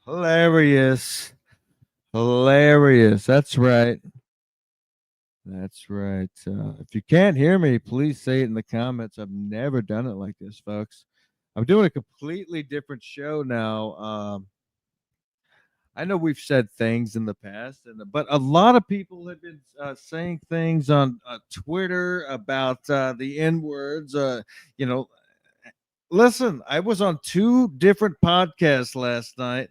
Hilarious. Hilarious. That's right. That's right. If you can't hear me, please say it in the comments. I've never done it like this, folks. I'm doing a completely different show now. I know we've said things in the past, but a lot of people have been saying things on Twitter about the N words. You know, listen, I was on two different podcasts last night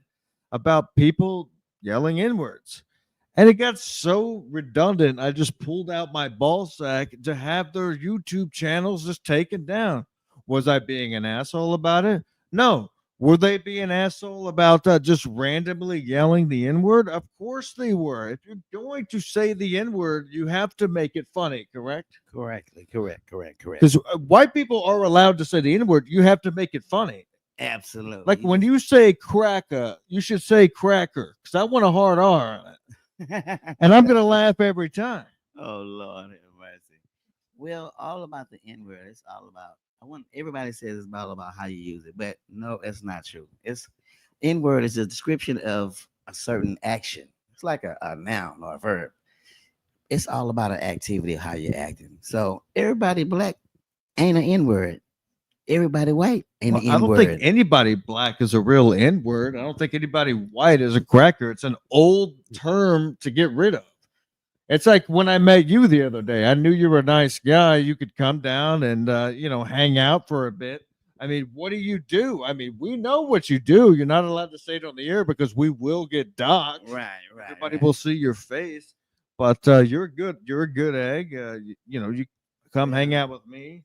about people yelling N words. And it got so redundant, I just pulled out my ball sack to have their YouTube channels just taken down. Was I being an asshole about it? No. Were they being an asshole about just randomly yelling the N word? Of course they were. If you're going to say the N word, you have to make it funny, correct? Correctly. Correct. Because white people are allowed to say the N word, you have to make it funny. Absolutely. Like when you say cracker, you should say cracker because I want a hard R on it. And I'm going to laugh every time. Oh Lord have mercy. Well, all about the N word. It's all about. I want everybody says it's all about how you use it, but no, that's not true. It's N word is a description of a certain action. It's like a noun or a verb. It's all about an activity, how you're acting. So everybody black ain't an N word. Everybody white ain't Well, an I N don't think word. anybody black is a real N word. I don't think anybody white is a cracker. It's an old term to get rid of. It's like when I met you the other day. I knew you were a nice guy. You could come down and hang out for a bit. I mean, what do you do? I mean, we know what you do. You're not allowed to say it on the air because we will get doxxed. Everybody will see your face. But you're good. You're a good egg. You come hang out with me.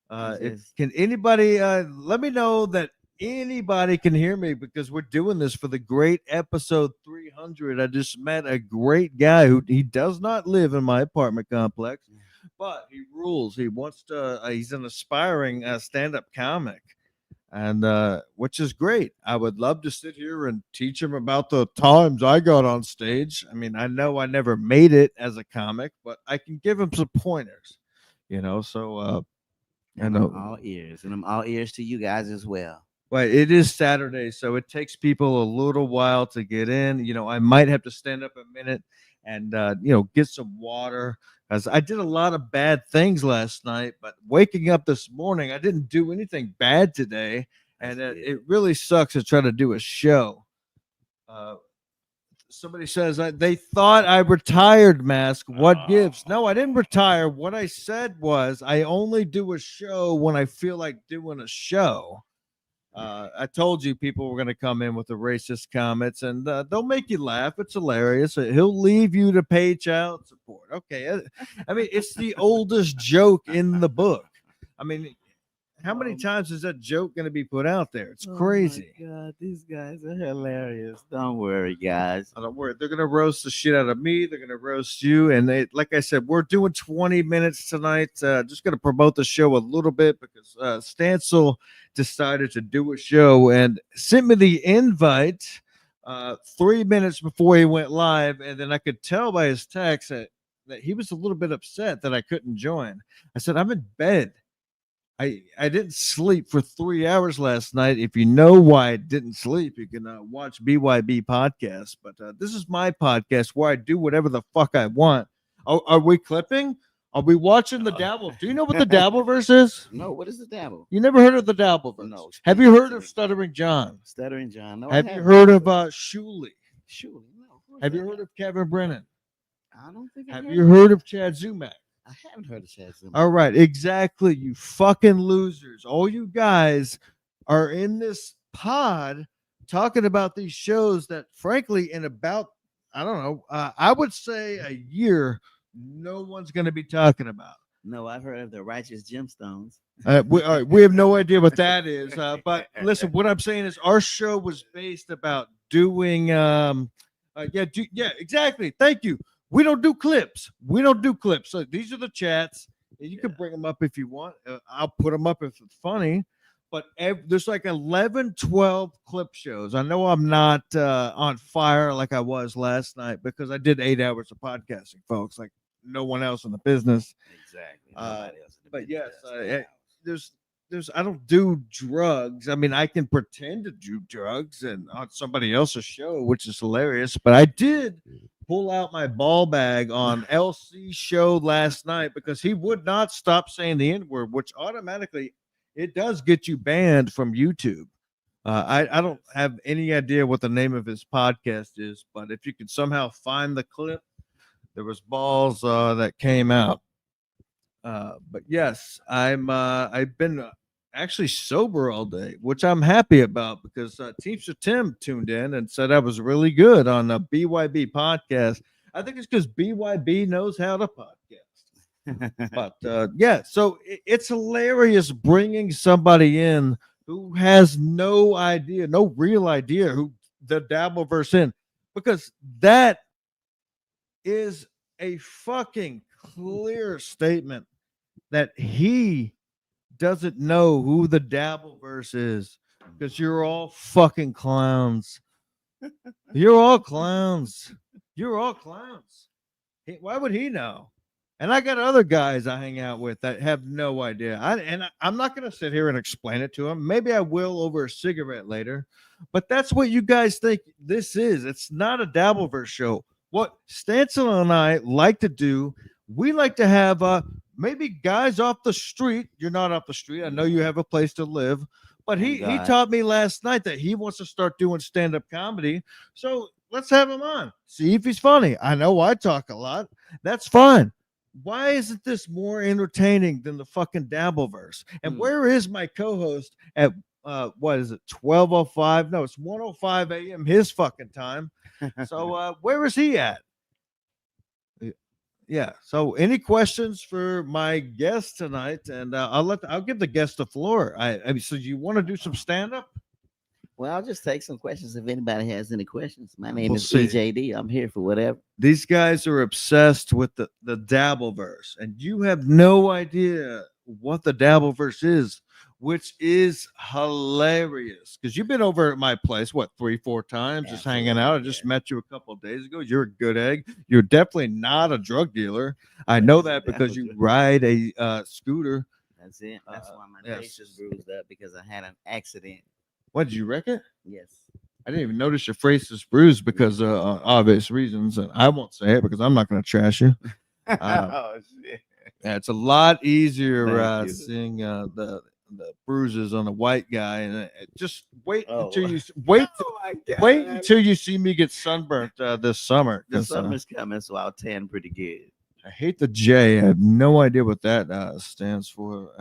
Can anybody let me know that anybody can hear me because we're doing this for the great episode 300. I just met a great guy who he does not live in my apartment complex, but he rules. He wants to. He's an aspiring stand-up comic, and which is great. I would love to sit here and teach him about the times I got on stage. I mean, I know I never made it as a comic, but I can give him some pointers. So. I And I'm know. all ears, and I'm all ears to you guys as well. Right, it is Saturday, so it takes people a little while to get in. I might have to stand up a minute and get some water as I did a lot of bad things last night. But waking up this morning, I didn't do anything bad today, and it really sucks to try to do a show. Uh, Somebody says they thought I retired. Mask. What gives? No, I didn't retire. What I said was I only do a show when I feel like doing a show. I told you people were going to come in with the racist comments, and they'll make you laugh. It's hilarious. He'll leave you to pay child support. Okay, I mean it's the oldest joke in the book. I mean, how many times is that joke going to be put out there? It's crazy. Oh my God, these guys are hilarious. Don't worry, guys. Don't worry. They're going to roast the shit out of me. They're going to roast you. And like I said, we're doing 20 minutes tonight. Just going to promote the show a little bit because Stancil decided to do a show and sent me the invite 3 minutes before he went live. And then I could tell by his text that he was a little bit upset that I couldn't join. I said, I'm in bed. I didn't sleep for 3 hours last night. If you know why I didn't sleep, you can watch BYB podcast. But this is my podcast where I do whatever the fuck I want. Are we clipping? Are we watching the Dabble? Do you know what the Dabbleverse is? No, what is the dabble? You never heard of the Dabbleverse? No. Have you heard of Stuttering John? Stuttering John. No, Have you heard of Shuley? Surely, no. Have you heard of Kevin Brennan? I don't think. Have you heard of Chad Zumak? I haven't heard of Chad Zumak. All right, exactly. You fucking losers. All you guys are in this pod talking about these shows that, frankly, in about, I don't know, I would say a year, no one's going to be talking about. No, I've heard of the Righteous Gemstones. We have no idea what that is. But listen, what I'm saying is our show was based about doing, yeah, exactly. Thank you. We don't do clips. So these are the chats. You can bring them up if you want. I'll put them up if it's funny. But there's like 11, 12 clip shows. I know I'm not on fire like I was last night because I did 8 hours of podcasting, folks, like no one else in the business. Exactly. But yes, there's I don't do drugs. I mean, I can pretend to do drugs and on somebody else's show, which is hilarious. But I did pull out my ball bag on LC show last night because he would not stop saying the N word, which automatically it does get you banned from YouTube. I don't have any idea what the name of his podcast is, but if you could somehow find the clip, there was balls that came out. But yes, I've been actually sober all day, which I'm happy about because Teamster Tim tuned in and said I was really good on the BYB podcast. I think it's because BYB knows how to podcast. But yeah, so it's hilarious bringing somebody in who has no idea, no real idea who the Dabbleverse in, because that is a fucking clear statement that he doesn't know who the Dabbleverse is because you're all fucking clowns. You're all clowns. You're all clowns. Why would he know? And I got other guys I hang out with that have no idea. I'm not going to sit here and explain it to them. Maybe I will over a cigarette later. But that's what you guys think this is. It's not a Dabbleverse show. What Stancil and I like to do, we like to have maybe guys off the street. You're not off the street. I know you have a place to live. But he taught me last night that he wants to start doing stand-up comedy. So let's have him on. See if he's funny. I know I talk a lot. That's fine. Why isn't this more entertaining than the fucking Dabbleverse? And where is my co-host at what is it, 12:05? No, it's 1:05 a.m. his fucking time. So where is he at? Yeah. So any questions for my guest tonight? And I'll give the guest the floor. I mean, so you want to do some stand-up? Well, I'll just take some questions if anybody has any questions. My name We'll is see. EJD. I'm here for whatever. These guys are obsessed with the Dabbleverse, and you have no idea what the Dabbleverse is, which is hilarious. Because you've been over at my place, what, 3-4 times, just hanging out. I just met you a couple of days ago. You're a good egg. You're definitely not a drug dealer. I know that because you ride a scooter. That's it. That's why my yes. face is bruised up because I had an accident. What, did you wreck it? Yes. I didn't even notice your face is bruised because obvious reasons, and I won't say it because I'm not going to trash you. Oh shit! Yeah, it's a lot easier Thank you. seeing the bruises on a white guy, and just wait Oh. until you wait Oh my God. wait until you see me get sunburnt this summer. The 'cause, summer's coming, so I'll tan pretty good. I hate the J. I have no idea what that stands for.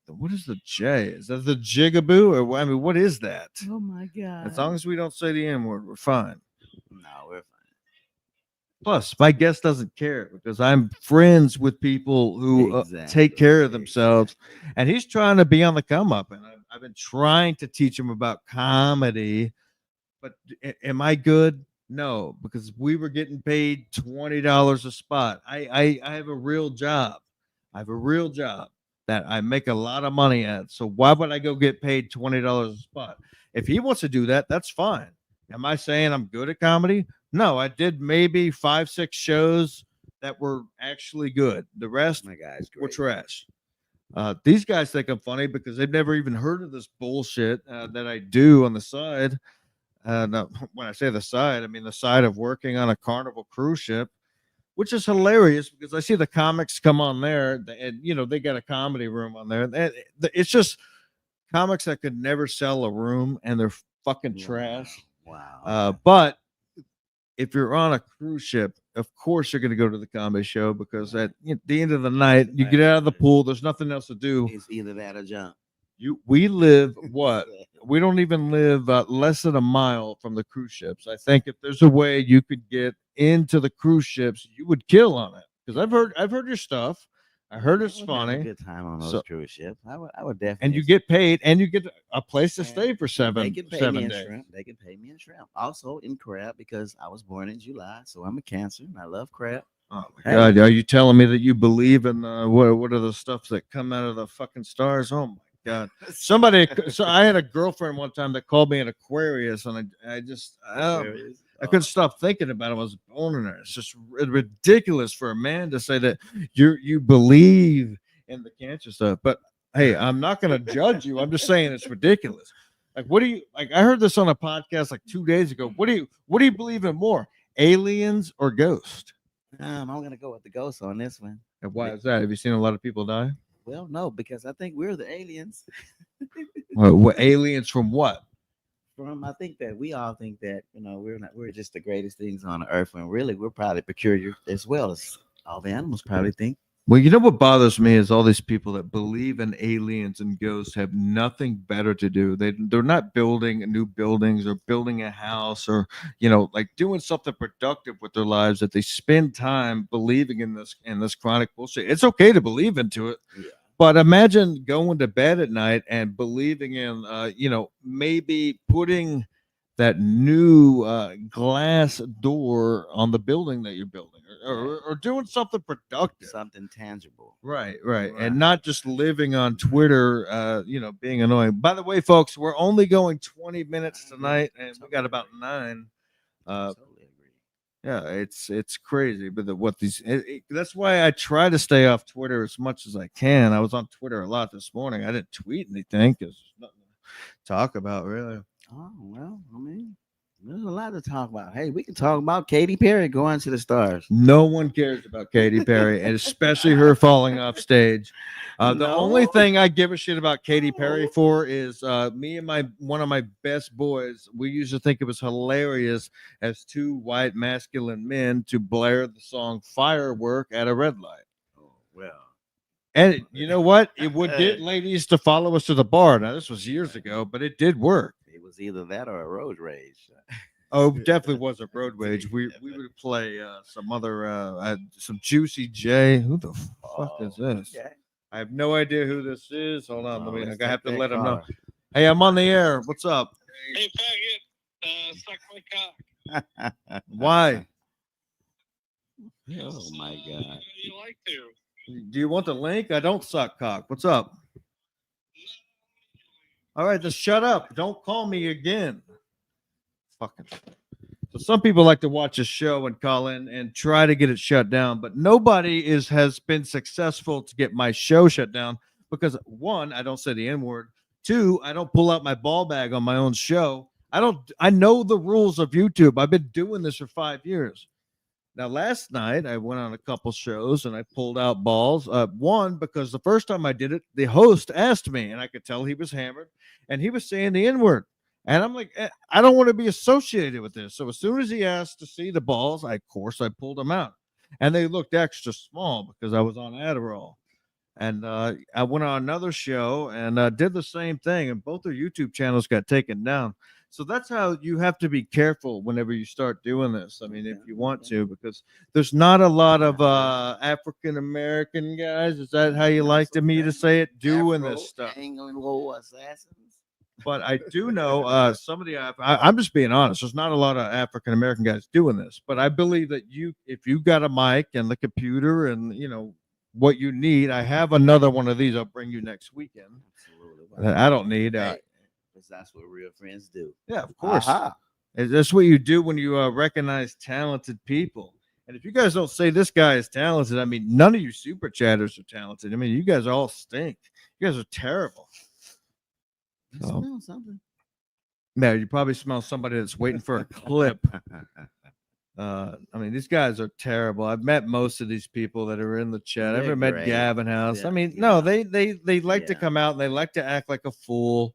What is the J? Is that the jigaboo, or I mean, what is that? Oh my God! As long as we don't say the N word, we're fine. No, we're fine. Plus, my guest doesn't care because I'm friends with people who take care of themselves, and he's trying to be on the come up. And I've been trying to teach him about comedy, but am I good? No, because we were getting paid $20 a spot. I have a real job. I have a real job that I make a lot of money at. So why would I go get paid $20 a spot? If he wants to do that, that's fine. Am I saying I'm good at comedy? No, I did maybe 5-6 shows that were actually good. The rest My guys, were trash. These guys think I'm funny because they've never even heard of this bullshit that I do on the side. No, when I say the side, I mean the side of working on a Carnival cruise ship, which is hilarious because I see the comics come on there, and they got a comedy room on there. It's just comics that could never sell a room, and they're fucking trash. Wow. But if you're on a cruise ship, of course you're going to go to the comedy show because at the end of the night, you get out of the pool. There's nothing else to do. It's either that or jump. We live what? We don't even live less than a mile from the cruise ships. I think if there's a way you could get into the cruise ships, you would kill on it. Because I've heard your stuff. I heard it's Have funny. a good time on those cruise ships. I would definitely. And you get paid, and you get a place to stay for They seven can pay me in days. shrimp. They can pay me in shrimp. Also in crab because I was born in July, so I'm a Cancer and I love crab. Oh my God! Are you telling me that you believe in what are the stuff that come out of the fucking stars? Oh my God! Somebody. So I had a girlfriend one time that called me an Aquarius, and I couldn't stop thinking about it. I was born in there. It's just ridiculous for a man to say that you believe in the cancer stuff. But Hey, I'm not going to judge you. I'm just saying it's ridiculous. Like, what do you like? I heard this on a podcast like 2 days ago. What do you believe in more, aliens or ghosts? I'm gonna go with the ghost on this one. And why is that? Have you seen a lot of people die? Well, no, because I think we're the aliens. What aliens from what? I think that we all think that we're just the greatest things on the earth, when really we're probably peculiar as well as all the animals probably think. Well, you know what bothers me is all these people that believe in aliens and ghosts have nothing better to do. They're not building new buildings or building a house or like doing something productive with their lives. That they spend time believing in this chronic bullshit. It's okay to believe into it, Yeah. but imagine going to bed at night and believing in maybe putting that new glass door on the building that you're building, or doing something productive. Something tangible. Right, Right. and not just living on Twitter, being annoying. By the way, folks, we're only going 20 minutes tonight, and we got about 9. Totally agree. Yeah, it's crazy, but that's why I try to stay off Twitter as much as I can. I was on Twitter a lot this morning. I didn't tweet anything because there's nothing to talk about, really. Oh well, I mean, there's a lot to talk about. Hey, we can talk about Katy Perry going to the stars. No one cares about Katy Perry, and especially her falling off stage. The only thing I give a shit about Katy Perry for is me and one of my best boys. We used to think it was hilarious as two white masculine men to blare the song "Firework" at a red light. Oh well. And you know what? It would get ladies to follow us to the bar. Now this was years ago, but it did work. It was either that or a road rage. Oh, definitely was a road rage. We would play some other some Juicy J. Who the fuck is this? Okay. I have no idea who this is. Hold on, Let's I have to take let that him know. caller. Hey, I'm on the air. What's up? Hey, faggot, suck my cock. Why? Oh my God. You like to? Do you want the link? I don't suck cock. What's up? All right, just shut up. Don't call me again. Fucking. So some people like to watch a show and call in and try to get it shut down, but nobody has been successful to get my show shut down because 1, I don't say the N-word. 2, I don't pull out my ball bag on my own show. I know the rules of YouTube. I've been doing this for 5 years. Now, last night I went on a couple shows and I pulled out balls. 1, because the first time I did it, the host asked me, and I could tell he was hammered, and he was saying the N-word. And I'm like, I don't want to be associated with this. So as soon as he asked to see the balls, I pulled them out. And they looked extra small because I was on Adderall. And I went on another show and did the same thing. And both their YouTube channels got taken down. So that's how you have to be careful whenever you start doing this. I mean, if you want to, because there's not a lot of African American guys. Is that how you like me to say it? Doing this stuff. Low assassins. But I do know some of the. I'm just being honest. There's not a lot of African American guys doing this. But I believe that if you got a mic and the computer and what you need, I have another one of these. I'll bring you next weekend. Absolutely. I don't need. Because that's what real friends do. Yeah, of course. Aha. That's what you do when you recognize talented people. And if you guys don't say this guy is talented, I mean, none of you super chatters are talented. I mean, you guys all stink. You guys are terrible. I smell something. No, you probably smell somebody that's waiting for a clip. I mean, these guys are terrible. I've met most of these people that are in the chat. I've They're never met great. Gavin House. Yeah, I mean, yeah. no, they like to Yeah. come out and they like to act like a fool.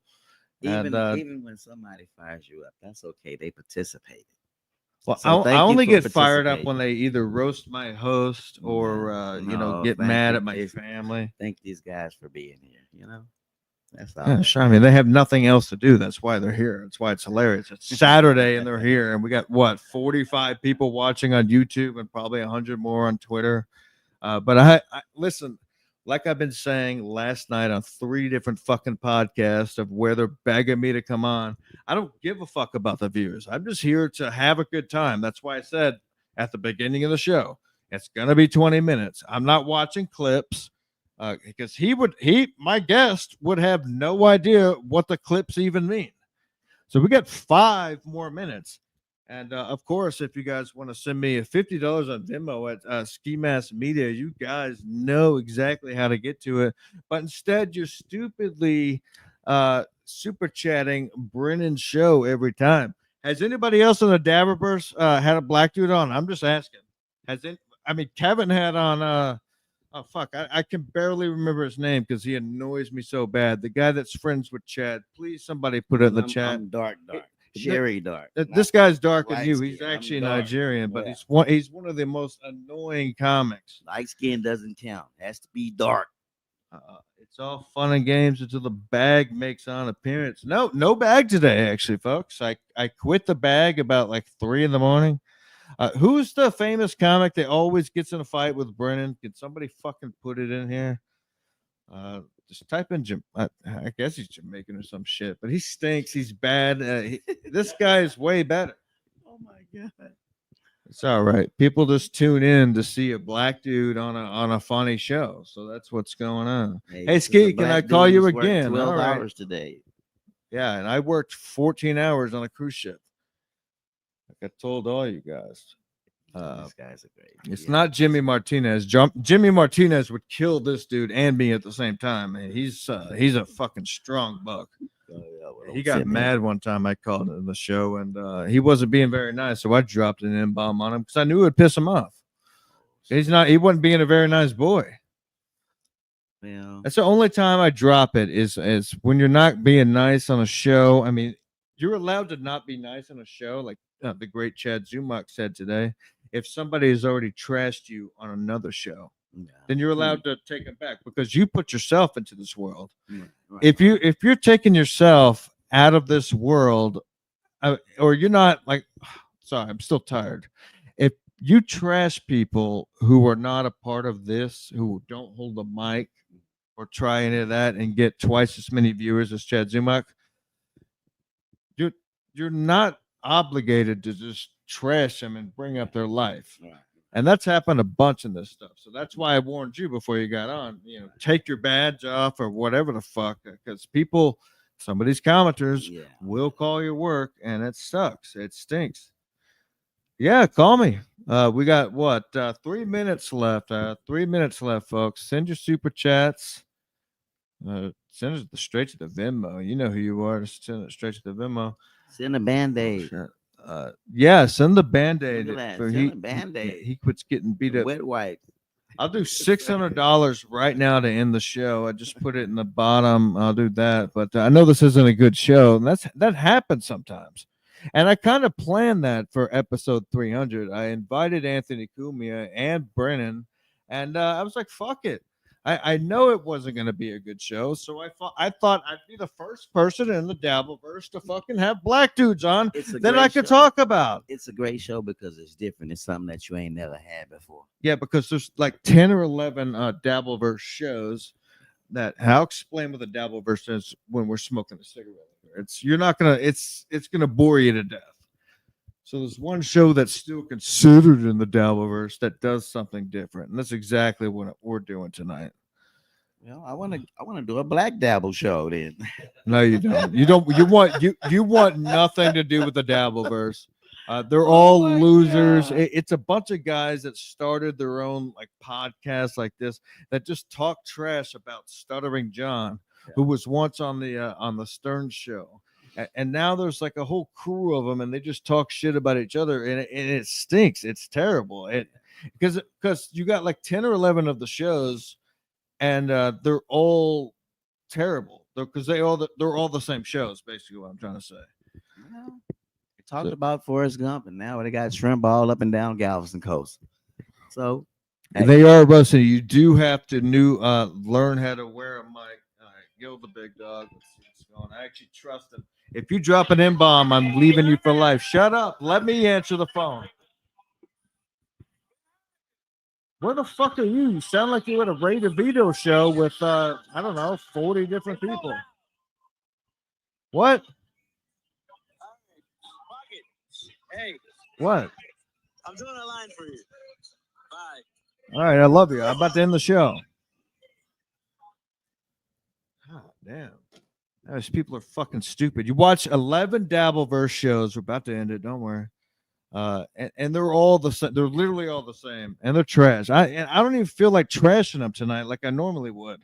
Even And, even when somebody fires you up, that's okay. They participated. Well, So thank I you only for get fired up participating. when they either roast my host or No, get thank mad you. at my It's- family. Thank these guys for being here. That's all. Yeah, sure. I mean, they have nothing else to do. That's why they're here. That's why it's hilarious. It's Saturday and they're here, and we got 45 people watching on YouTube and probably 100 more on Twitter. But I listen, like I've been saying last night on 3 different fucking podcasts of where they're begging me to come on. I don't give a fuck about the viewers. I'm just here to have a good time. That's why I said at the beginning of the show, it's gonna be 20 minutes. I'm not watching clips. Because my guest would have no idea what the clips even mean. So we got 5 more minutes. And of course, if you guys want to send me $50 on Venmo at Ski Mask Media, you guys know exactly how to get to it. But instead, you're stupidly super chatting Brennan's show every time. Has anybody else in the Daververse had a black dude on? I'm just asking. Has it? I mean, Kevin had on. Oh fuck, I can barely remember his name because he annoys me so bad. The guy that's friends with Chad. Please, somebody put it in the chat. I'm dark. Th- Sherry dark. This guy's darker than light you. He's skin. I'm actually dark. Nigerian, but Yeah. he's one of the most annoying comics. Light skin doesn't count. Has to be dark. It's all fun and games until the bag makes an appearance. No bag today, actually, folks. I quit the bag about like 3 in the morning. Who's the famous comic that always gets in a fight with Brennan? Can somebody fucking put it in here? Just type in Jim. I guess he's Jamaican or some shit, but he stinks. He's bad. This guy is way better. Oh my god. It's all right. People just tune in to see a black dude on a funny show. So that's what's going on. Hey, this is Ski, a can black I call dude you who's worked again? 12 All right. hours today. Yeah, and I worked 14 hours on a cruise ship. Like I told all you guys. These guys are great. It's Yeah. not Jimmy Martinez. Jimmy Martinez would kill this dude and me at the same time. Man, he's a fucking strong buck. Oh, yeah, well, He don't got sit there. mad one time I called in the show and he wasn't being very nice, so I dropped an N-bomb on him because I knew it would piss him off. He wasn't being a very nice boy. Well, That's the only time I drop it is when you're not being nice on a show. I mean, you're allowed to not be nice on a show, like the great Chad Zumach said today. If somebody has already trashed you on another show, yeah. then you're allowed to take it back because you put yourself into this world. Yeah, right. If you're taking yourself out of this world, or you're not like, sorry, I'm still tired. If you trash people who are not a part of this, who don't hold the mic or try any of that and get twice as many viewers as Chad Zumach, you're not obligated to just trash them and bring up their life. Right. And that's happened a bunch in this stuff. So that's why I warned you before you got on. Take your badge off or whatever the fuck, because some of these commenters Yeah. will call your work, and it sucks. It stinks. Yeah, call me. We got what? 3 minutes left. 3 minutes left, folks. Send your super chats. Send it straight to the Venmo. You know who you are. Just send it straight to the Venmo. Send a band-aid. Yeah, send the Band-Aid. Look at that. For Send a Band-Aid. He quits getting beat up. Wet wipe. I'll do $600 right now to end the show. I just put it in the bottom. I'll do that. But I know this isn't a good show. And that happens sometimes. And I kind of planned that for episode 300. I invited Anthony Cumia and Brennan, and I was like, fuck it. I know it wasn't going to be a good show, so I thought I'd be the first person in the Dabbleverse to fucking have black dudes on that I could talk about. It's a great show because it's different. It's something that you ain't never had before. Yeah, because there's like 10 or 11 Dabbleverse shows that I'll explain what the Dabbleverse is when we're smoking a cigarette. It's gonna bore you to death. So there's one show that's still considered in the Dabbleverse that does something different, and that's exactly what we're doing tonight. Well, I want to do a black dabble show then. No, you don't. You want nothing to do with the Dabbleverse. They're all losers. It's a bunch of guys that started their own like podcasts like this that just talk trash about Stuttering John, who was once on the Stern show. And now there's like a whole crew of them, and they just talk shit about each other, and it stinks. It's terrible. Because you got like 10 or 11 of the shows, and they're all terrible. Because they're all the same shows. Basically, what I'm trying to say. Well, we talked about Forrest Gump, and now they got shrimp all up and down Galveston Coast. So they are roasting. You do have to learn how to wear a mic. All right, Gil the big dog. Let's see what's going. I actually trust him. If you drop an N-bomb, I'm leaving you for life. Shut up. Let me answer the phone. Where the fuck are you? You sound like you're at a Ray DeVito show with, I don't know, 40 different people. What? Hey, What? I'm doing a line for you. Bye. All right, I love you. I'm about to end the show. God damn. Those people are fucking stupid. You watch 11 Dabbleverse shows. We're about to end it. Don't worry. And they're all the same. They're literally all the same, and they're trash. I don't even feel like trashing them tonight like I normally would.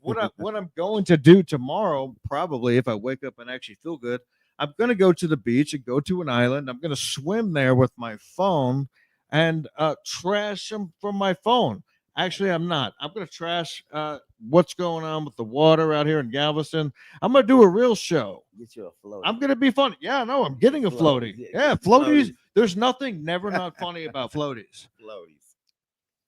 What I'm going to do tomorrow, probably if I wake up and actually feel good, I'm going to go to the beach and go to an island. I'm going to swim there with my phone and trash them from my phone. Actually, I'm not. I'm going to trash what's going on with the water out here in Galveston. I'm going to do a real show. Get you a float. I'm gonna be funny. Yeah, no, I'm getting a floaty. Floaties, Yeah, floaties. There's nothing never not funny about floaties. Floaties.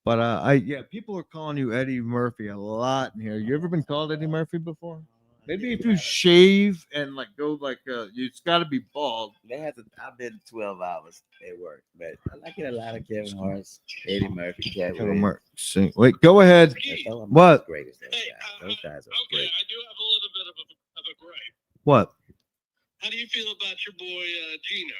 But people are calling you Eddie Murphy a lot in here. You ever been called Eddie Murphy before? Maybe if you shave and like go like it's got to be bald. They had to. I've been 12 hours at work, but I get a lot of Kevin Hart's, Eddie Murphy, Kevin Murphy. Wait, go ahead. What? Greatest those Hey, guys. Those guys are okay, great. I do have a little bit of a gripe. What? How do you feel about your boy Gino?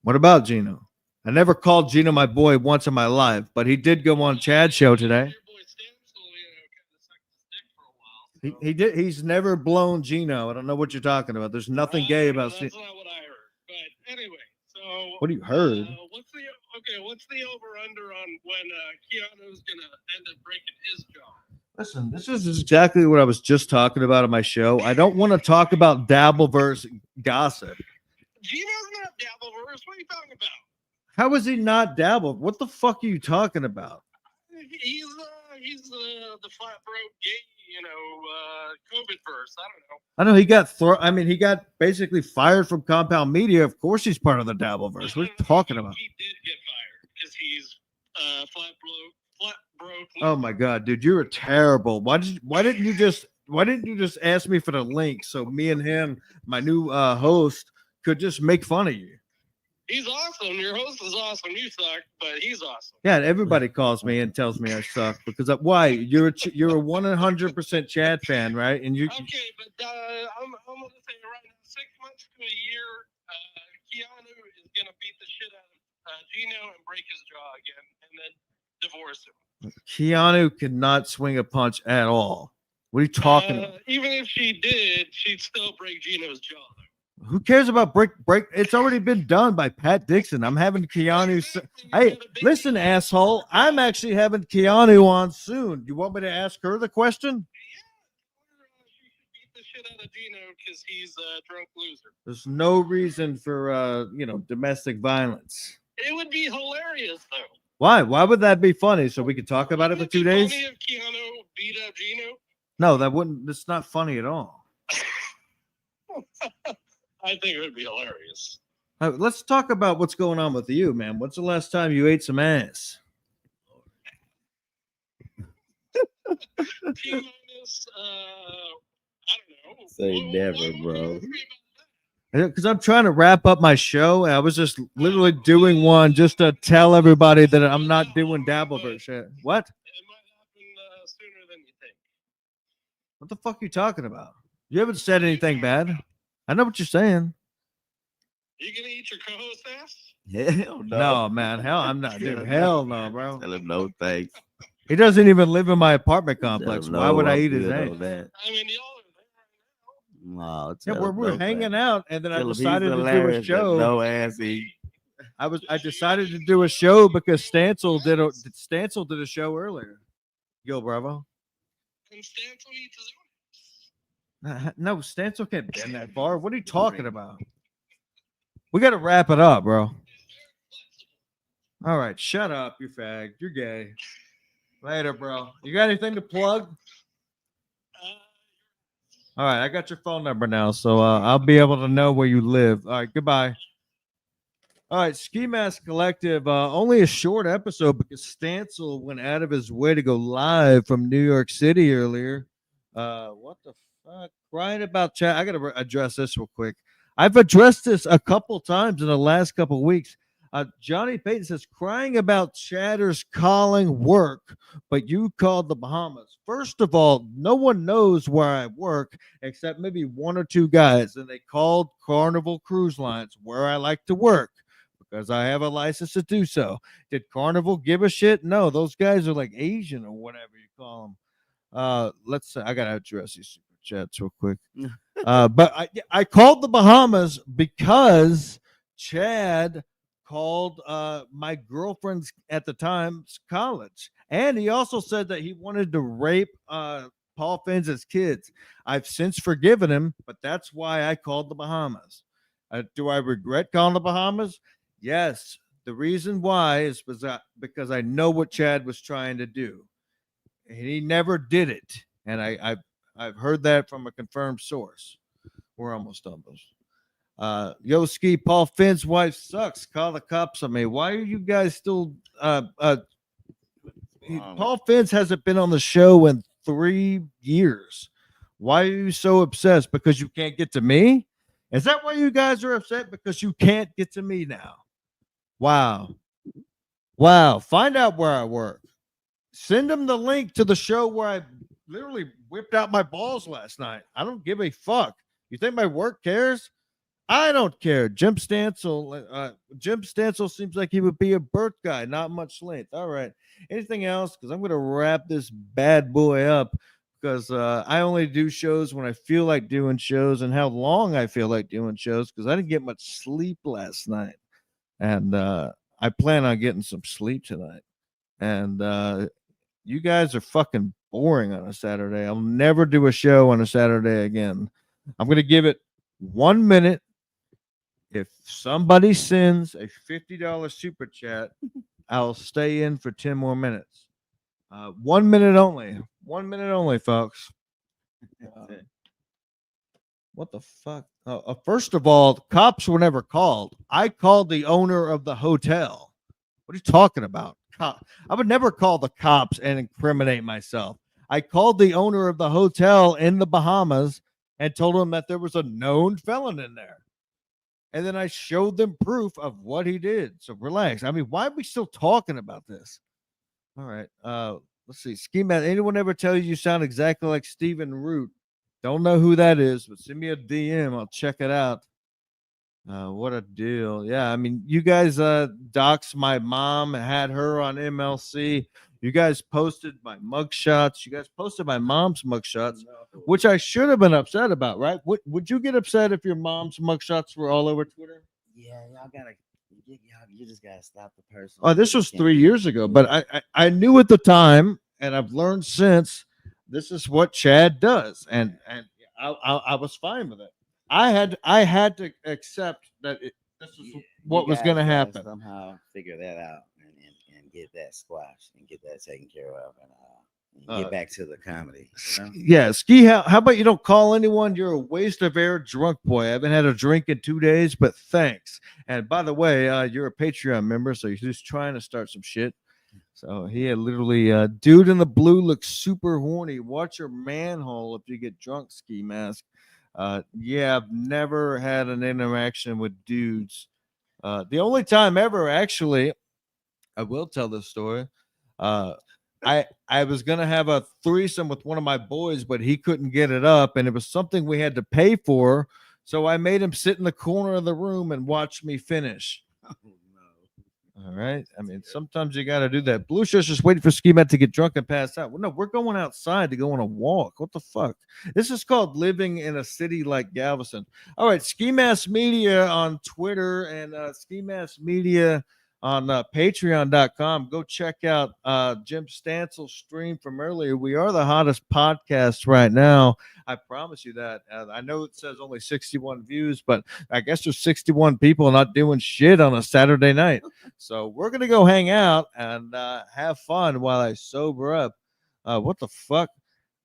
What about Gino? I never called Gino my boy once in my life, but he did go on Chad's show today. Your boy Stansel, kind of sucked his dick for a while. He did. He's never blown Gino. I don't know what you're talking about. There's nothing gay about. That's not what I heard. But anyway, so What you heard? What's the over under on when Keanu's gonna end up breaking his jaw? Listen, this is exactly what I was just talking about on my show. I don't want to talk about Dabbleverse gossip. Gino's not Dabbleverse. What are you talking about? How is he not Dabble? What the fuck are you talking about? He's the flat broke gay, COVID verse. I don't know. I know he got he got basically fired from Compound Media. Of course, he's part of the Dabbleverse. What are you talking about? He did get fired because he's flat broke. Oh my god, dude, you're terrible. Why didn't you just ask me for the link so me and him, my new host, could just make fun of you? He's awesome. Your host is awesome. You suck, but he's awesome. Yeah, everybody calls me and tells me I suck because why? You're a 100% Chad fan, right? And you Okay, but I'm gonna say right now, 6 months to a year, Keanu is gonna beat the shit out of Gino and break his jaw again, and then divorce him. Keanu cannot swing a punch at all. What are you talking about? Even if she did, she'd still break Gino's jaw. Who cares about break? It's already been done by Pat Dixon. I'm having Keanu. Hey, listen, asshole. I'm actually having Keanu on soon. You want me to ask her the question? Yeah, she should beat the shit out of Gino because he's a drunk loser. There's no reason for domestic violence. It would be hilarious though. Why? Why would that be funny? So we could talk about it for 2 days? Funny if Keanu beat up Gino? No, that wouldn't. It's not funny at all. I think it would be hilarious. Let's talk about what's going on with you, man. When's the last time you ate some ass? T-minus, I don't know. Say never, bro. Because I'm trying to wrap up my show. And I was just literally doing one just to tell everybody that I'm not doing Dabbleverse shit. What? It might happen sooner than you think. What the fuck are you talking about? You haven't said anything bad. I know what you're saying. You gonna eat your co-host ass? Hell no. No, man. Hell, I'm not. Dude, hell no, bro. Tell him no thanks. He doesn't even live in my apartment Tell complex. him Why no, would I I'm eat his good on ass? that. I mean, y'all are there right now. No, Yeah, tell him we're no hanging thanks. out, and then I Tell him he's decided to do a hilarious, but show. No ass eat. I decided to do a show because Stancil did a show earlier. Yo, Bravo. And Stancil eats his own. No, Stancil can't bend that far. What are you talking about? We got to wrap it up, bro. All right, shut up, you fag. You're gay. Later, bro. You got anything to plug? All right, I got your phone number now, so I'll be able to know where you live. All right, goodbye. All right, Ski Mask Collective. Only a short episode because Stancil went out of his way to go live from New York City earlier. What the fuck? Crying about chat. I got to address this real quick. I've addressed this a couple times in the last couple weeks. Johnny Payton says, crying about chatters calling work, but you called the Bahamas. First of all, no one knows where I work except maybe one or two guys, and they called Carnival Cruise Lines where I like to work because I have a license to do so. Did Carnival give a shit? No, those guys are like Asian or whatever you call them. Let's say I got to address these super chats real quick. But I called the Bahamas because Chad called my girlfriend's at the time's college, and he also said that he wanted to rape Paul Finn's kids. I've since forgiven him, but that's why I called the Bahamas. Do I regret calling the Bahamas? Yes. The reason why is because I know what Chad was trying to do. And he never did it, and I've heard that from a confirmed source. We're almost done. Yo, Ski, Paul Finn's wife sucks. Call the cops on me. Why are you guys still? Paul Finn's hasn't been on the show in 3 years. Why are you so obsessed? Because you can't get to me? Is that why you guys are upset? Because you can't get to me now? Wow. Wow. Find out where I work. Send them the link to the show where I literally whipped out my balls last night. I don't give a fuck. You think my work cares? I don't care. Jim Stancil seems like he would be a birth guy, not much length. All right. Anything else? Because I'm going to wrap this bad boy up because I only do shows when I feel like doing shows and how long I feel like doing shows because I didn't get much sleep last night. And I plan on getting some sleep tonight. And you guys are fucking boring on a Saturday. I'll never do a show on a Saturday again. I'm going to give it 1 minute. If somebody sends a $50 super chat, I'll stay in for 10 more minutes. 1 minute only. 1 minute only, folks. What the fuck? First of all, cops were never called. I called the owner of the hotel. What are you talking about? I would never call the cops and incriminate myself. I called the owner of the hotel in the Bahamas and told him that there was a known felon in there. And then I showed them proof of what he did. So relax. I mean, why are we still talking about this? All right. Let's see. Ski Man, anyone ever tell you sound exactly like Stephen Root? Don't know who that is, but send me a DM. I'll check it out. What a deal. Yeah, I mean, you guys doxed my mom, had her on MLC. You guys posted my mugshots. You guys posted my mom's mugshots, which I should have been upset about, right? Would you get upset if your mom's mugshots were all over Twitter? Yeah, you just gotta stop the person. Oh, this was 3 years ago, but I knew at the time, and I've learned since this is what Chad does, and I was fine with it. I had to accept that this is what was going to happen. Somehow figure that out and get that squashed and get that taken care of and get back to the comedy. You know? Yeah, Ski. How about you don't call anyone? You're a waste of air, drunk boy. I haven't had a drink in 2 days, but thanks. And by the way, you're a Patreon member, so you're just trying to start some shit. So he had literally, dude in the blue looks super horny. Watch your manhole if you get drunk, Ski Mask. Yeah, I've never had an interaction with dudes. The only time ever, actually, I will tell this story. I was gonna have a threesome with one of my boys, but he couldn't get it up, and it was something we had to pay for. So I made him sit in the corner of the room and watch me finish. Oh, no. All right. I mean, sometimes you got to do that. Blue Shirt's just waiting for Ski Mask to get drunk and pass out. Well, no, we're going outside to go on a walk. What the fuck? This is called living in a city like Galveston. All right. Ski Mask Media on Twitter and Ski Mask Media on patreon.com. Go check out Jim Stancil's stream from earlier. We are the hottest podcast right now. I promise you that. I know it says only 61 views, but I guess there's 61 people not doing shit on a Saturday night. So we're going to go hang out and have fun while I sober up. What the fuck?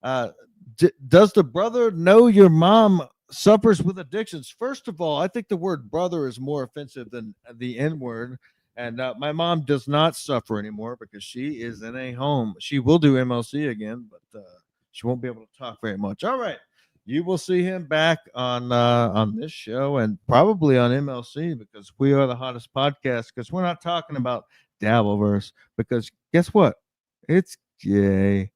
Does the brother know your mom suffers with addictions? First of all, I think the word brother is more offensive than the N word. And my mom does not suffer anymore because she is in a home. She will do MLC again, but she won't be able to talk very much. All right. You will see him back on this show and probably on MLC because we are the hottest podcast because we're not talking about Dabbleverse because guess what? It's gay.